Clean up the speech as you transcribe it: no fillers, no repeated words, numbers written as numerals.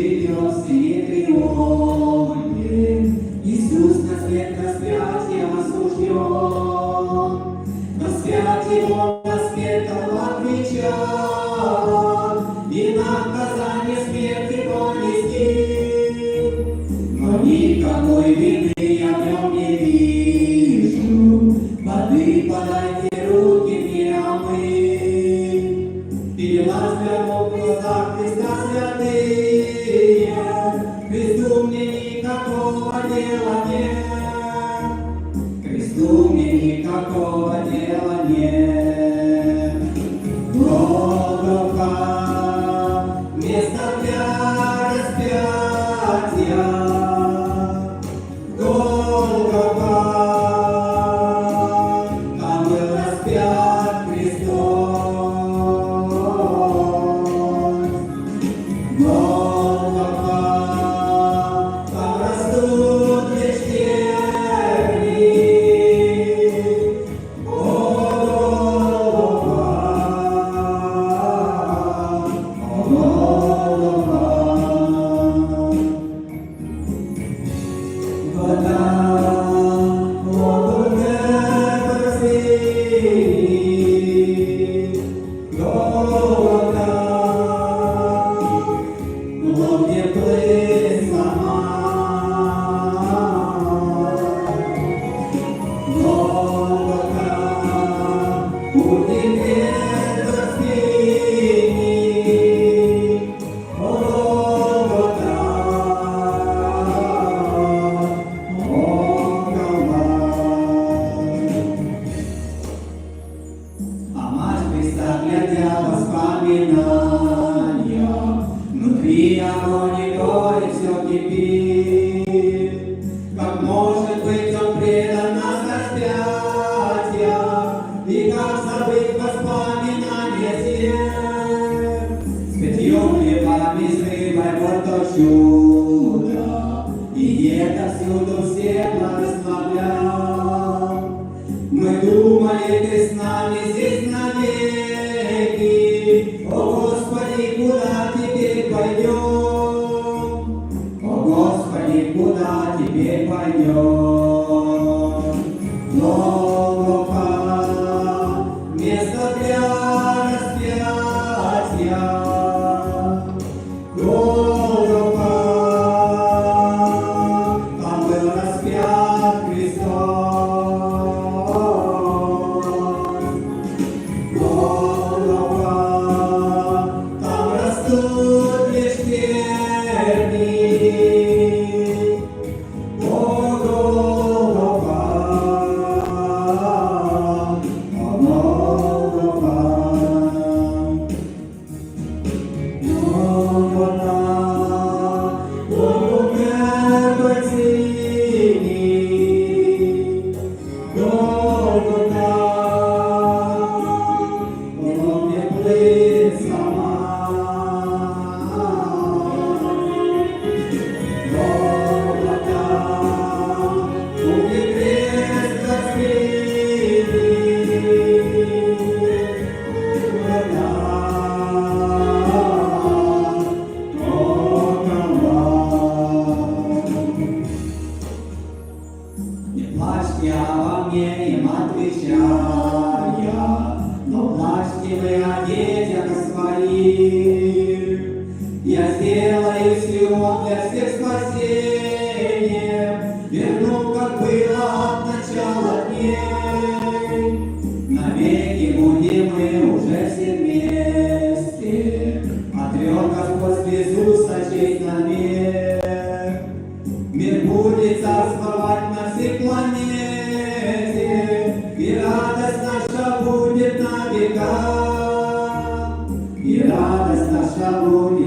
живет в сие тревоге. Иисус на свет распятия осужден, распять Его на смертного крича, и наказание смерти понести. Но никакой вины я в нем не вижу, воды подайте, руки мне омыть. Перелаз взглянул в глаза Христа святые, Христу мне никакого дела нет, Христу мне никакого дела нет. Голгофа, место для распятия, Голгофа, там был распят Христос. Голгофа, там растут лишь терни. Голгофа, Голгофа. Вода, воду не проси, Голгофа, но не плыть сама. Голгофа, пути нет распини. Голгофа, Голгофа. А мать Христа, глядя воспоминания, внутри огонь и горе все кипит. Как может быть он предан нас распятия, и как забыть воспоминания те? С 5 хлебами с рыбой вот то чудо, и это всюду всех благословлял. Мы думали, ты с нами здесь навеки, о Господи, куда теперь пойдем? О Господи, куда теперь пойдем? Голгофа, место для распятия, Голгофа, там был распят Христос. Голгофа, там растут лишь терни. О, Голгофа, о, Голгофа. Голгофа, Богу не противни. Голгофа, Богу не плыть сама. Голгофа, убит крест распятый. Вода, Голгофа. Не плачьте обо мне, им отвечая, но плачьте вы о детях своих. Я сделаю все для всех спасением, верну, как было от начала дней. Навеки будем мы уже все вместе, отрек Господь с Иисуса честь на мир. Мир будет царствовать на всей планете, и радость наша будет на века, и радость наша будет